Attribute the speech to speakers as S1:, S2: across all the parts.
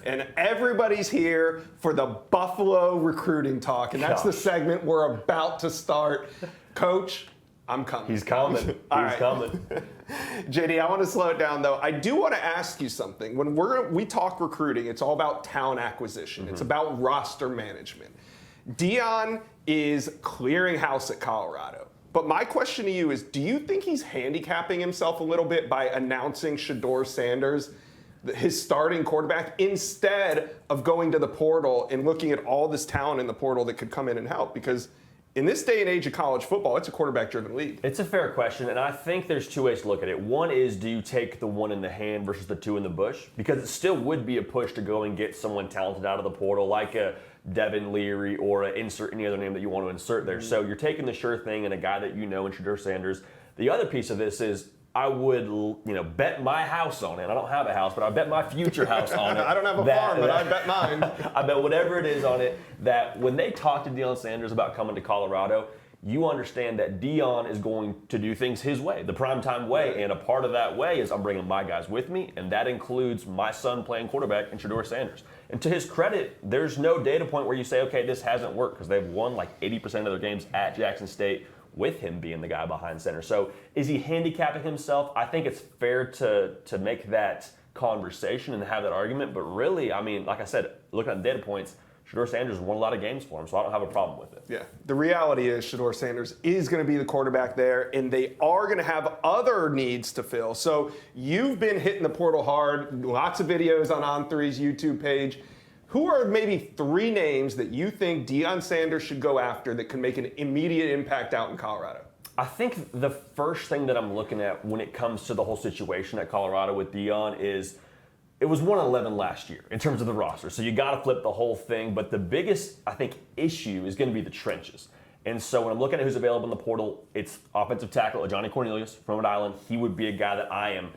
S1: and everybody's here for the Buffalo recruiting talk, and that's the segment we're about to start. Coach, I'm coming.
S2: He's coming. He's coming.
S1: JD, I want to slow it down, though. I do want to ask you something. When we talk recruiting, it's all about talent acquisition. It's about roster management. Deion is clearing house at Colorado. But my question to you is, do you think he's handicapping himself a little bit by announcing Should Sanders, his starting quarterback, instead of going to the portal and looking at all this talent in the portal that could come in and help? Because in this day and age of college football, it's a quarterback-driven league.
S2: It's a fair question, and I think there's two ways to look at it. One is, do you take the one in the hand versus the two in the bush? Because it still would be a push to go and get someone talented out of the portal, like a Devin Leary or insert any other name that you want to insert there. So you're taking the sure thing and a guy that you know in Should Sanders. The other piece of this is, I would, bet my house on it. I don't have a house, but I bet my future house on it.
S1: I don't have a farm, but I bet mine.
S2: I bet whatever it is on it, that when they talk to Deion Sanders about coming to Colorado, you understand that Deion is going to do things his way, the primetime way, and a part of that way is I'm bringing my guys with me, and that includes my son playing quarterback in Should Sanders. And to his credit, there's no data point where you say, okay, this hasn't worked, because they've won like 80% of their games at Jackson State with him being the guy behind center. So is he handicapping himself? I think it's fair to make that conversation and have that argument. But really, I mean, like I said, looking at the data points, Should Sanders won a lot of games for him, so I don't have a problem with it.
S1: Yeah, the reality is Should Sanders is going to be the quarterback there, and they are going to have other needs to fill. So you've been hitting the portal hard, lots of videos on On3's YouTube page. Who are maybe three names that you think Deion Sanders should go after that can make an immediate impact out in Colorado?
S2: I think the first thing that I'm looking at when it comes to the whole situation at Colorado with Deion is it was 1-11 last year in terms of the roster. So you got to flip the whole thing. But the biggest, I think, issue is going to be the trenches. And so when I'm looking at who's available in the portal, it's offensive tackle Johnny Cornelius from Rhode Island. He would be a guy that I am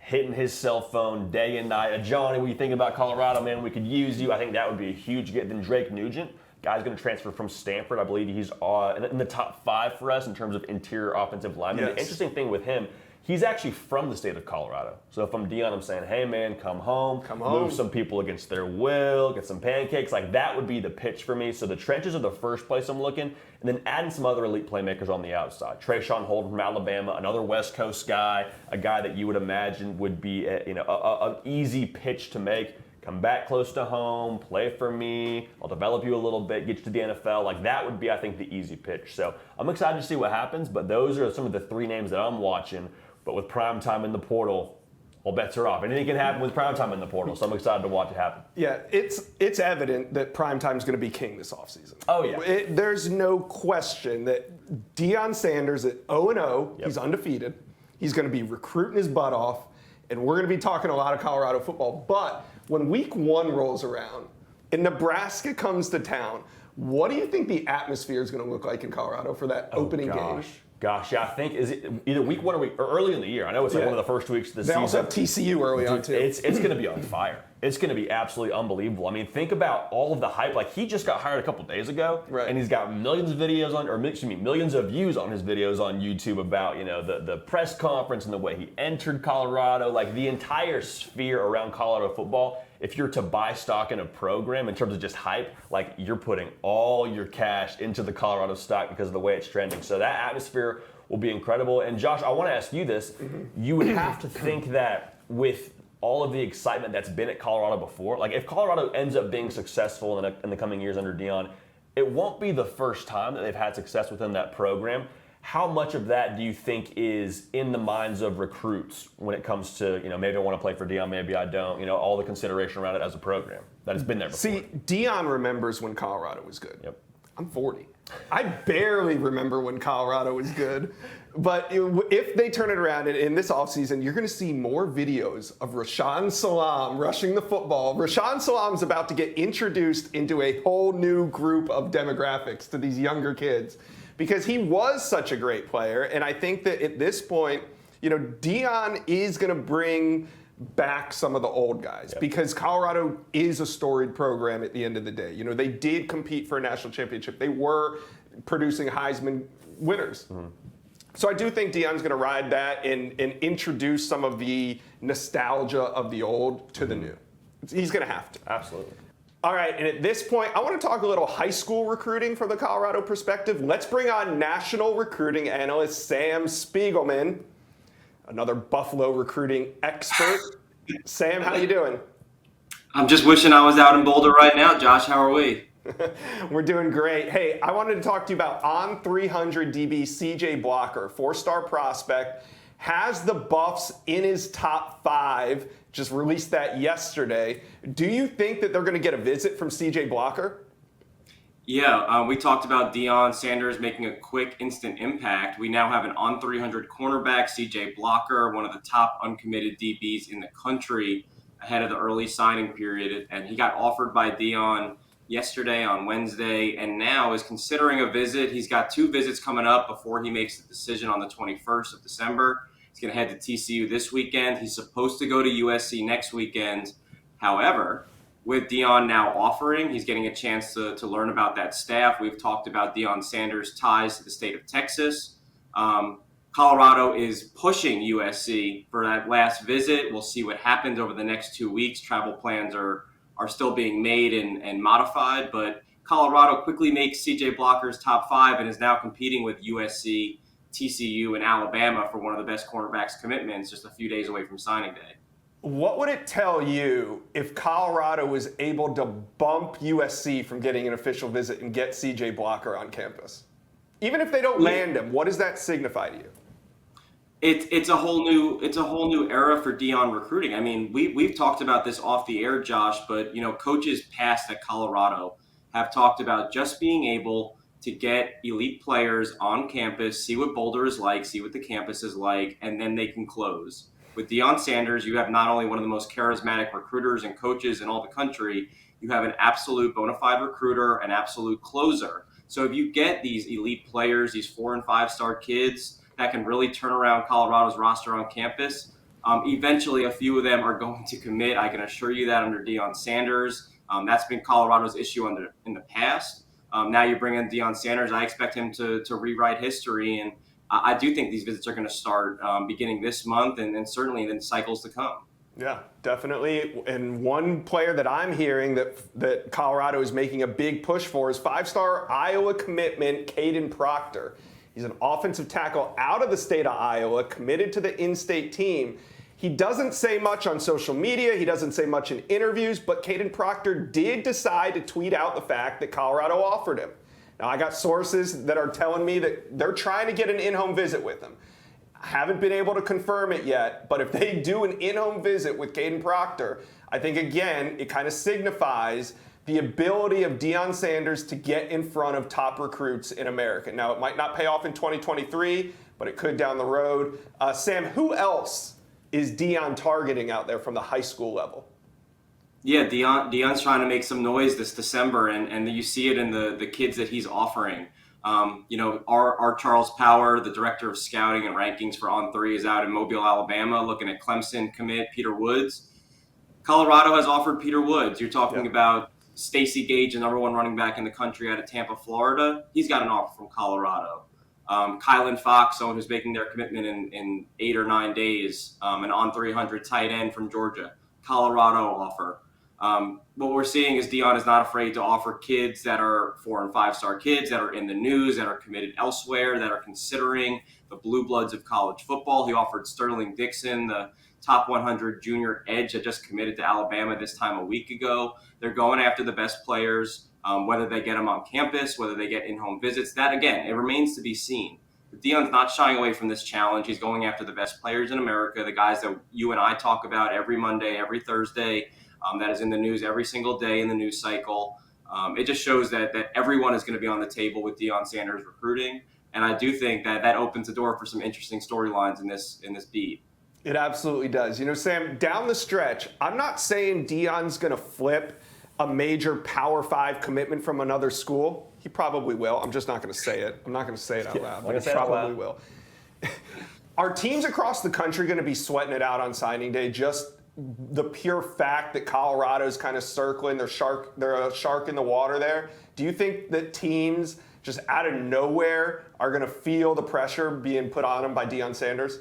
S2: hitting his cell phone day and night. Johnny, what do you think about Colorado, man? We could use you. I think that would be a huge get. Then Drake Nugent, guy's going to transfer from Stanford. I believe he's in the top 5 for us in terms of interior offensive linemen.
S1: Yes.
S2: The interesting thing with him, he's actually from the state of Colorado. So if I'm Deion, I'm saying, hey, man, come home. Move some people against their will, get some pancakes. Like, that would be the pitch for me. So the trenches are the first place I'm looking. And then adding some other elite playmakers on the outside. Trayshawn Holden from Alabama, another West Coast guy, a guy that you would imagine would be an easy pitch to make. Come back close to home, play for me, I'll develop you a little bit, get you to the NFL. Like, that would be, I think, the easy pitch. So I'm excited to see what happens, but those are some of the 3 names that I'm watching. But with primetime in the portal, all bets are off. Anything can happen with primetime in the portal, so I'm excited to watch it happen.
S1: Yeah, it's evident that primetime is going to be king this offseason.
S2: Oh, yeah.
S1: There's no question that Deion Sanders at 0-0, he's undefeated. He's going to be recruiting his butt off, and we're going to be talking a lot of Colorado football. But when week 1 rolls around and Nebraska comes to town, what do you think the atmosphere is going to look like in Colorado for that opening game?
S2: Gosh, yeah, I think, is it either week 1 or early in the year? I know it's like one of the first weeks of the season.
S1: They also have TCU early on, too.
S2: It's going to be on fire. It's going to be absolutely unbelievable. I mean, think about all of the hype. Like, he just got hired a couple days ago, and he's got millions of videos millions of views on his videos on YouTube about, the press conference and the way he entered Colorado. Like, the entire sphere around Colorado football. If you're to buy stock in a program in terms of just hype, like, you're putting all your cash into the Colorado stock because of the way it's trending. So that atmosphere will be incredible. And Josh, I want to ask you this. You would have to think that with all of the excitement that's been at Colorado before, like, if Colorado ends up being successful in the coming years under Deion, it won't be the first time that they've had success within that program. How much of that do you think is in the minds of recruits when it comes to, maybe I want to play for Deion, maybe I don't, all the consideration around it as a program that has been there before?
S1: See, Deion remembers when Colorado was good.
S2: Yep.
S1: I'm 40. I barely remember when Colorado was good. But if they turn it around in this offseason, you're going to see more videos of Rashaan Salaam rushing the football. Rashaan Salaam's about to get introduced into a whole new group of demographics to these younger kids because he was such a great player. And I think that at this point, Deion is going to bring back some of the old guys because Colorado is a storied program at the end of the day. They did compete for a national championship. They were producing Heisman winners. So I do think Deion's going to ride that and introduce some of the nostalgia of the old to the new. He's going to have to.
S2: Absolutely.
S1: All right, and at this point, I want to talk a little high school recruiting from the Colorado perspective. Let's bring on national recruiting analyst Sam Spiegelman, another Buffalo recruiting expert. Sam, how you doing?
S3: I'm just wishing I was out in Boulder right now. Josh, how are we?
S1: We're doing great. Hey, I wanted to talk to you about on 300 DB CJ Blocker, four-star prospect, has the Buffs in his top 5, just released that yesterday. Do you think that they're going to get a visit from CJ Blocker?
S3: Yeah, we talked about Deion Sanders making a quick, instant impact. We now have an on 300 cornerback, CJ Blocker, one of the top uncommitted DBs in the country ahead of the early signing period. And he got offered by Deion yesterday on Wednesday and now is considering a visit. He's got 2 visits coming up before he makes the decision on the 21st of December. He's going to head to TCU this weekend. He's supposed to go to USC next weekend. However, with Deion now offering, he's getting a chance to learn about that staff. We've talked about Deion Sanders' ties to the state of Texas. Colorado is pushing USC for that last visit. We'll see what happens over the next 2 weeks. Travel plans are still being made and modified, but Colorado quickly makes CJ Blocker's top 5 and is now competing with USC, TCU, and Alabama for one of the best cornerbacks commitments just a few days away from signing day.
S1: What would it tell you if Colorado was able to bump USC from getting an official visit and get CJ Blocker on campus? Even if they don't land him, what does that signify to you?
S3: It's a whole new era for Deion recruiting. I mean, we've talked about this off the air, Josh, but coaches past at Colorado have talked about just being able to get elite players on campus, see what Boulder is like, see what the campus is like, and then they can close. With Deion Sanders, you have not only one of the most charismatic recruiters and coaches in all the country, you have an absolute bona fide recruiter, an absolute closer. So if you get these elite players, these 4- and 5-star kids that can really turn around Colorado's roster on campus, eventually a few of them are going to commit. I can assure you that under Deion Sanders. That's been Colorado's issue in the past. Now you bring in Deion Sanders. I expect him to rewrite history, and I do think these visits are going to start beginning this month and certainly in cycles to come.
S1: Yeah, definitely. And one player that I'm hearing that Colorado is making a big push for is 5-star Iowa commitment Caden Proctor. He's an offensive tackle out of the state of Iowa, committed to the in-state team. He doesn't say much on social media. He doesn't say much in interviews, but Caden Proctor did decide to tweet out the fact that Colorado offered him. Now, I got sources that are telling me that they're trying to get an in-home visit with him. I haven't been able to confirm it yet, but if they do an in-home visit with Caden Proctor, I think, again, it kind of signifies the ability of Deion Sanders to get in front of top recruits in America. Now, it might not pay off in 2023, but it could down the road. Sam, who else is Deion targeting out there from the high school level?
S3: Yeah, Deion's trying to make some noise this December, and you see it in the kids that he's offering. Our Charles Power, the director of scouting and rankings for On3, is out in Mobile, Alabama, looking at Clemson commit Peter Woods. Colorado has offered Peter Woods. You're talking about Stacey Gage, the number 1 running back in the country out of Tampa, Florida. He's got an offer from Colorado. Kylan Fox, someone who's making their commitment in 8 or 9 days, an on 300 tight end from Georgia. Colorado offer. What we're seeing is Deion is not afraid to offer kids that are 4- and 5-star kids that are in the news, that are committed elsewhere, that are considering the blue bloods of college football. He offered Sterling Dixon, the top 100 junior edge that just committed to Alabama this time a week ago. They're going after the best players, whether they get them on campus, whether they get in-home visits. That, again, it remains to be seen. But Deion's not shying away from this challenge. He's going after the best players in America, the guys that you and I talk about every Monday, every Thursday, that is in the news every single day in the news cycle. It just shows that everyone is going to be on the table with Deion Sanders recruiting. And I do think that opens the door for some interesting storylines in this beat.
S1: It absolutely does. Sam, down the stretch, I'm not saying Deion's going to flip a major Power 5 commitment from another school. He probably will. I'm just not going to say it. I'm not going to say it out loud, but he probably will. Are teams across the country going to be sweating it out on signing day? Just the pure fact that Colorado's kind of circling, they're a shark in the water there. Do you think that teams just out of nowhere are going to feel the pressure being put on them by Deion Sanders?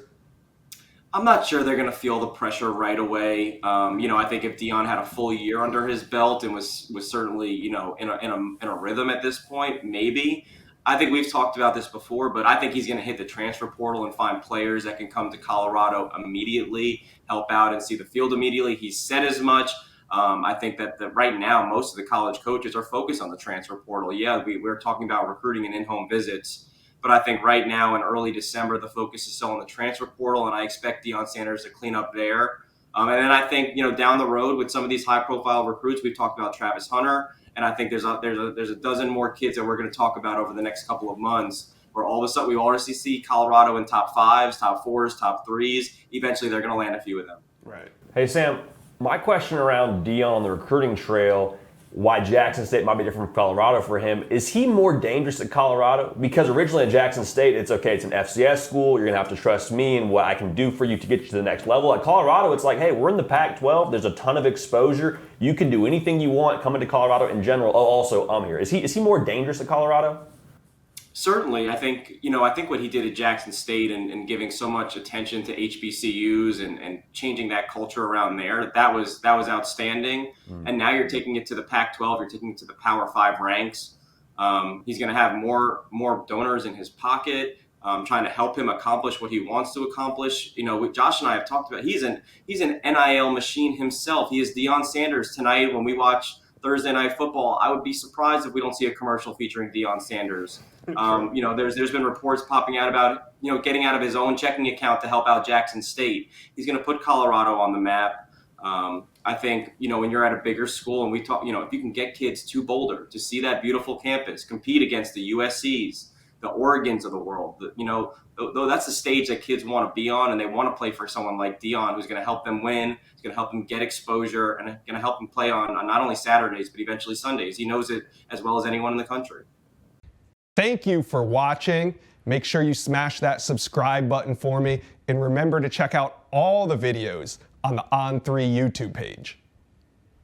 S3: I'm not sure they're going to feel the pressure right away. I think if Deion had a full year under his belt and was certainly, in a rhythm at this point, maybe. I think we've talked about this before, but I think he's going to hit the transfer portal and find players that can come to Colorado immediately, help out and see the field immediately. He's said as much. I think that right now, most of the college coaches are focused on the transfer portal. Yeah, we're talking about recruiting and in-home visits. But I think right now in early December, the focus is still on the transfer portal, and I expect Deion Sanders to clean up there. And then I think, down the road with some of these high-profile recruits, we've talked about Travis Hunter, and I think there's a dozen more kids that we're going to talk about over the next couple of months, where all of a sudden we already see Colorado in top 5s, top 4s, top 3s. Eventually, they're going to land a few of them.
S1: Right.
S2: Hey, Sam, my question around Deion on the recruiting trail, why Jackson State might be different from Colorado for him. Is he more dangerous at Colorado? Because originally at Jackson State, it's okay, it's an FCS school. You're going to have to trust me and what I can do for you to get you to the next level. At Colorado, it's like, hey, we're in the Pac-12. There's a ton of exposure. You can do anything you want coming to Colorado in general. Oh, also, I'm here. Is he more dangerous at Colorado?
S3: Certainly, I think what he did at Jackson State and giving so much attention to HBCUs and changing that culture around there, that was outstanding. And now you're taking it to the Pac-12, you're taking it to the Power 5 ranks. He's going to have more donors in his pocket, trying to help him accomplish what he wants to accomplish. Josh and I have talked about, he's an NIL machine himself. He is Deion Sanders. Tonight when we watch Thursday Night Football, I would be surprised if we don't see a commercial featuring Deion Sanders. There's been reports popping out about, getting out of his own checking account to help out Jackson State. He's going to put Colorado on the map. I think, when you're at a bigger school and we talk, if you can get kids to Boulder to see that beautiful campus, compete against the USCs, the Oregons of the world, that's the stage that kids want to be on, and they want to play for someone like Deion, who's going to help them win, who's going to help them get exposure, and going to help them play on not only Saturdays, but eventually Sundays. He knows it as well as anyone in the country.
S1: Thank you for watching. Make sure you smash that subscribe button for me, and remember to check out all the videos on the On3 YouTube page.